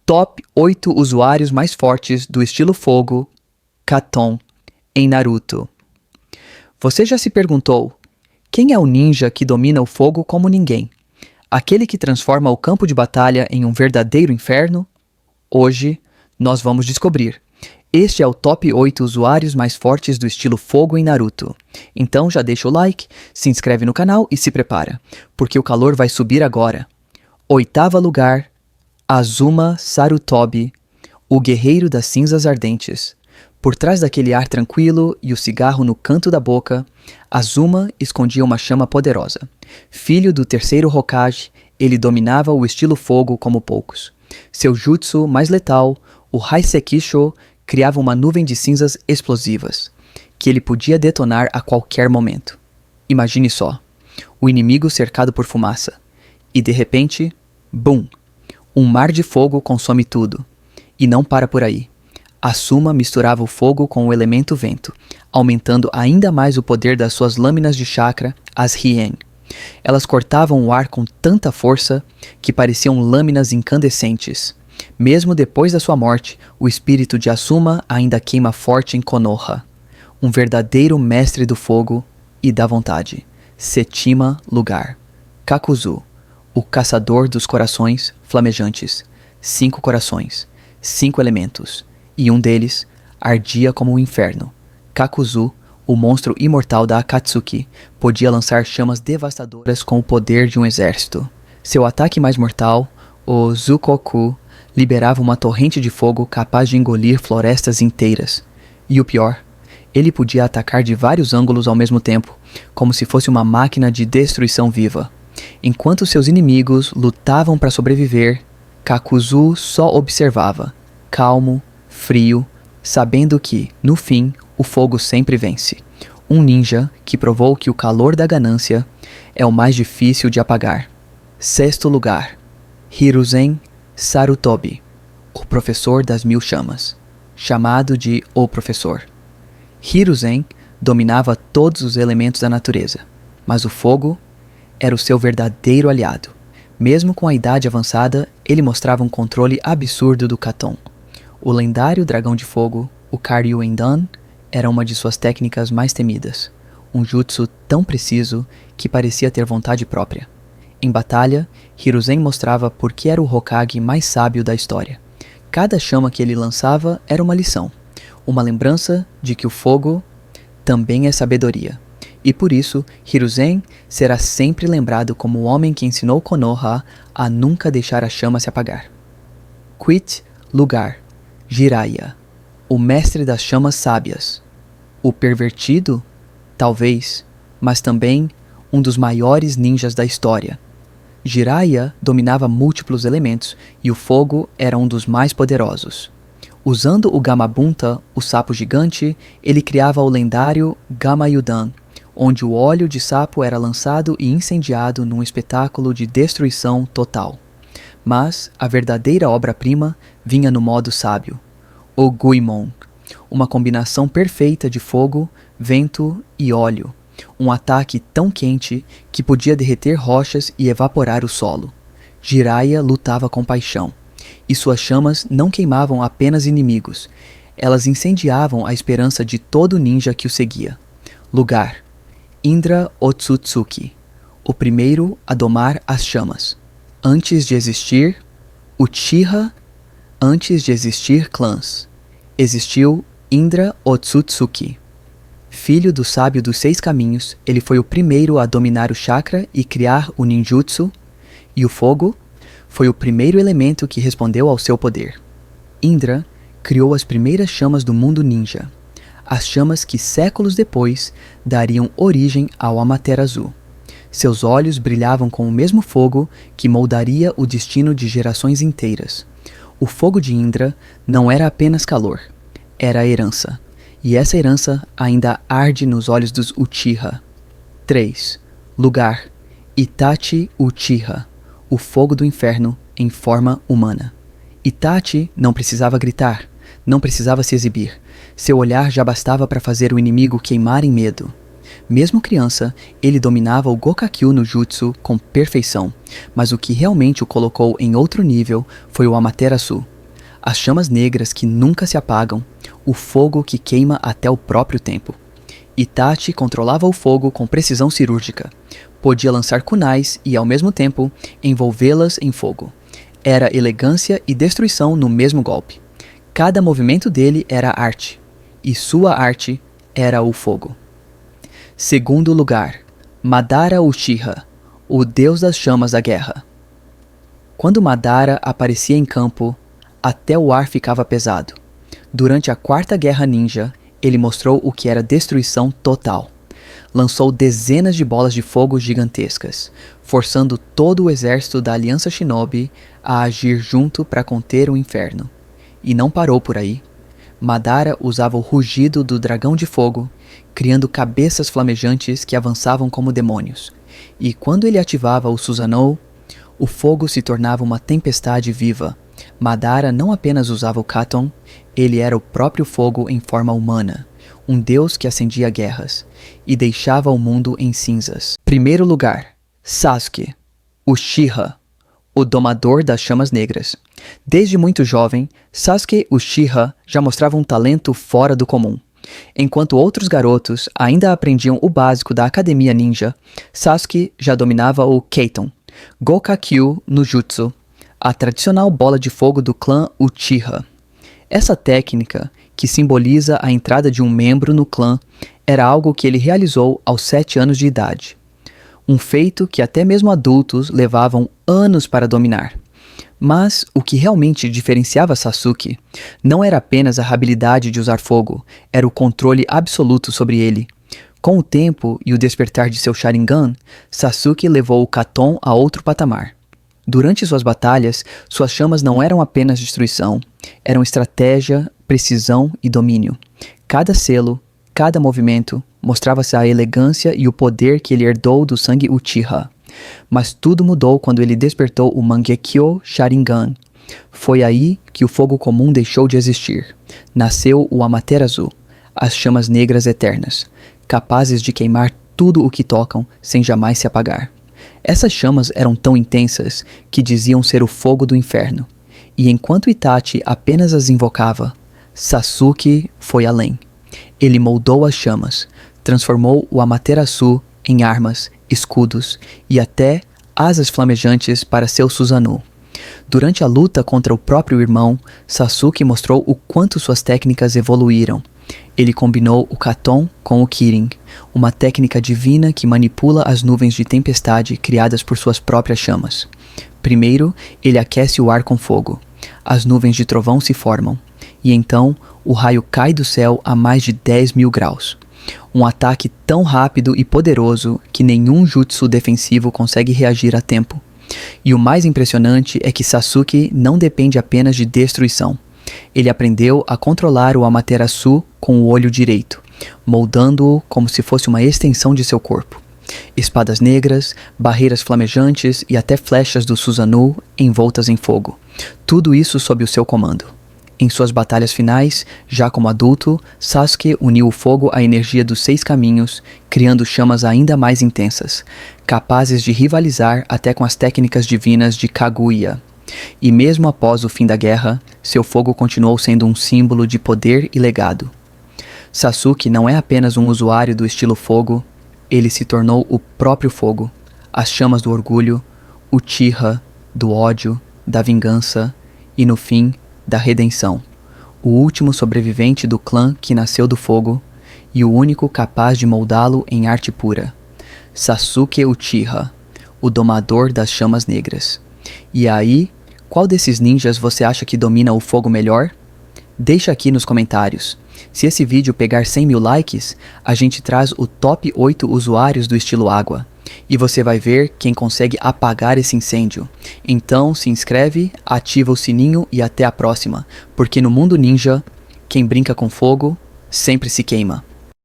Top 8 usuários mais fortes do estilo fogo, Katon, em Naruto. Você já se perguntou, quem é o ninja que domina o fogo como ninguém? Aquele que transforma o campo de batalha em um verdadeiro inferno? Hoje, nós vamos descobrir. Este é o top 8 usuários mais fortes do estilo fogo em Naruto. Então já deixa o like, se inscreve no canal e se prepara, porque o calor vai subir agora. 8º lugar, Azuma Sarutobi, o guerreiro das cinzas ardentes. Por trás daquele ar tranquilo e o cigarro no canto da boca, Azuma escondia uma chama poderosa. Filho do terceiro Hokage, ele dominava o estilo fogo como poucos. Seu jutsu mais letal, o Haisekisho, criava uma nuvem de cinzas explosivas, que ele podia detonar a qualquer momento. Imagine só, o inimigo cercado por fumaça, e de repente, BUM! Um mar de fogo consome tudo. E não para por aí. Asuma misturava o fogo com o elemento vento, aumentando ainda mais o poder das suas lâminas de chakra, as Hien. Elas cortavam o ar com tanta força que pareciam lâminas incandescentes. Mesmo depois da sua morte, o espírito de Asuma ainda queima forte em Konoha. Um verdadeiro mestre do fogo e da vontade. 7º lugar. Kakuzu, o caçador dos corações flamejantes. 5 corações, 5 elementos, e um deles ardia como um inferno. Kakuzu, o monstro imortal da Akatsuki, podia lançar chamas devastadoras com o poder de um exército. Seu ataque mais mortal, o Zukoku, liberava uma torrente de fogo capaz de engolir florestas inteiras. E o pior, ele podia atacar de vários ângulos ao mesmo tempo, como se fosse uma máquina de destruição viva. Enquanto seus inimigos lutavam para sobreviver, Kakuzu só observava, calmo, frio, sabendo que, no fim, o fogo sempre vence. Um ninja que provou que o calor da ganância é o mais difícil de apagar. 6º lugar. Hiruzen Sarutobi, o professor das 1000 chamas, chamado de O Professor. Hiruzen dominava todos os elementos da natureza, mas o fogo era o seu verdadeiro aliado. Mesmo com a idade avançada, ele mostrava um controle absurdo do Katon. O lendário dragão de fogo, o Karyuendan, era uma de suas técnicas mais temidas. Um jutsu tão preciso que parecia ter vontade própria. Em batalha, Hiruzen mostrava por que era o Hokage mais sábio da história. Cada chama que ele lançava era uma lição, uma lembrança de que o fogo também é sabedoria. E por isso, Hiruzen será sempre lembrado como o homem que ensinou Konoha a nunca deixar a chama se apagar. 5º lugar. Jiraiya, o mestre das chamas sábias. O pervertido? Talvez, mas também um dos maiores ninjas da história. Jiraiya dominava múltiplos elementos e o fogo era um dos mais poderosos. Usando o Gamabunta, o sapo gigante, ele criava o lendário Gamayudan, onde o óleo de sapo era lançado e incendiado num espetáculo de destruição total. Mas a verdadeira obra-prima vinha no modo sábio, o Guimon, uma combinação perfeita de fogo, vento e óleo. Um ataque tão quente que podia derreter rochas e evaporar o solo. Jiraiya lutava com paixão, e suas chamas não queimavam apenas inimigos, elas incendiavam a esperança de todo ninja que o seguia. Lugar: Indra Otsutsuki, o primeiro a domar as chamas. Antes de existir Uchiha, antes de existir clãs, existiu Indra Otsutsuki. Filho do sábio dos 6 caminhos, ele foi o primeiro a dominar o chakra e criar o ninjutsu, e o fogo foi o primeiro elemento que respondeu ao seu poder. Indra criou as primeiras chamas do mundo ninja, as chamas que séculos depois dariam origem ao Amaterasu. Seus olhos brilhavam com o mesmo fogo que moldaria o destino de gerações inteiras. O fogo de Indra não era apenas calor, era a herança. E essa herança ainda arde nos olhos dos Uchiha. 3. Lugar: Itachi Uchiha, o fogo do inferno em forma humana. Itachi não precisava gritar, não precisava se exibir. Seu olhar já bastava para fazer o inimigo queimar em medo. Mesmo criança, ele dominava o Gokakyu no jutsu com perfeição, mas o que realmente o colocou em outro nível foi o Amaterasu, as chamas negras que nunca se apagam, o fogo que queima até o próprio tempo. Itachi controlava o fogo com precisão cirúrgica. Podia lançar kunais e, ao mesmo tempo, envolvê-las em fogo. Era elegância e destruição no mesmo golpe. Cada movimento dele era arte, e sua arte era o fogo. Segundo lugar, Madara Uchiha, o deus das chamas da guerra. Quando Madara aparecia em campo, até o ar ficava pesado. Durante a Quarta Guerra Ninja, ele mostrou o que era destruição total. Lançou dezenas de bolas de fogo gigantescas, forçando todo o exército da Aliança Shinobi a agir junto para conter o inferno. E não parou por aí. Madara usava o rugido do dragão de fogo, criando cabeças flamejantes que avançavam como demônios. E quando ele ativava o Susanoo, o fogo se tornava uma tempestade viva. Madara não apenas usava o Katon, ele era o próprio fogo em forma humana, um deus que acendia guerras e deixava o mundo em cinzas. Primeiro lugar, Sasuke, Uchiha, o domador das chamas negras. Desde muito jovem, Sasuke Uchiha já mostrava um talento fora do comum. Enquanto outros garotos ainda aprendiam o básico da Academia Ninja, Sasuke já dominava o Keiton, Gokakyu no Jutsu, a tradicional bola de fogo do clã Uchiha. Essa técnica, que simboliza a entrada de um membro no clã, era algo que ele realizou aos 7 anos de idade. Um feito que até mesmo adultos levavam anos para dominar. Mas o que realmente diferenciava Sasuke não era apenas a habilidade de usar fogo, era o controle absoluto sobre ele. Com o tempo e o despertar de seu Sharingan, Sasuke levou o Katon a outro patamar. Durante suas batalhas, suas chamas não eram apenas destruição, eram estratégia, precisão e domínio. Cada selo, cada movimento, mostrava-se a elegância e o poder que ele herdou do sangue Uchiha. Mas tudo mudou quando ele despertou o Mangekyo Sharingan. Foi aí que o fogo comum deixou de existir. Nasceu o Amaterasu, as chamas negras eternas, capazes de queimar tudo o que tocam sem jamais se apagar. Essas chamas eram tão intensas que diziam ser o fogo do inferno. E enquanto Itachi apenas as invocava, Sasuke foi além. Ele moldou as chamas, transformou o Amaterasu em armas, escudos e até asas flamejantes para seu Susanoo. Durante a luta contra o próprio irmão, Sasuke mostrou o quanto suas técnicas evoluíram. Ele combinou o Katon com o Kirin, uma técnica divina que manipula as nuvens de tempestade criadas por suas próprias chamas. Primeiro, ele aquece o ar com fogo. As nuvens de trovão se formam, e então o raio cai do céu a mais de 10.000 graus. Um ataque tão rápido e poderoso que nenhum jutsu defensivo consegue reagir a tempo. E o mais impressionante é que Sasuke não depende apenas de destruição. Ele aprendeu a controlar o Amaterasu com o olho direito, moldando-o como se fosse uma extensão de seu corpo. Espadas negras, barreiras flamejantes e até flechas do Susanoo envoltas em fogo. Tudo isso sob o seu comando. Em suas batalhas finais, já como adulto, Sasuke uniu o fogo à energia dos 6 caminhos, criando chamas ainda mais intensas, capazes de rivalizar até com as técnicas divinas de Kaguya. E mesmo após o fim da guerra, seu fogo continuou sendo um símbolo de poder e legado. Sasuke não é apenas um usuário do estilo fogo, ele se tornou o próprio fogo, as chamas do orgulho, Uchiha, do ódio, da vingança e, no fim, da redenção, o último sobrevivente do clã que nasceu do fogo e o único capaz de moldá-lo em arte pura. Sasuke Uchiha, o domador das chamas negras. E aí, qual desses ninjas você acha que domina o fogo melhor? Deixa aqui nos comentários. Se esse vídeo pegar 100.000 likes, a gente traz o top 8 usuários do estilo água. E você vai ver quem consegue apagar esse incêndio. Então se inscreve, ativa o sininho e até a próxima, porque no mundo ninja, quem brinca com fogo sempre se queima.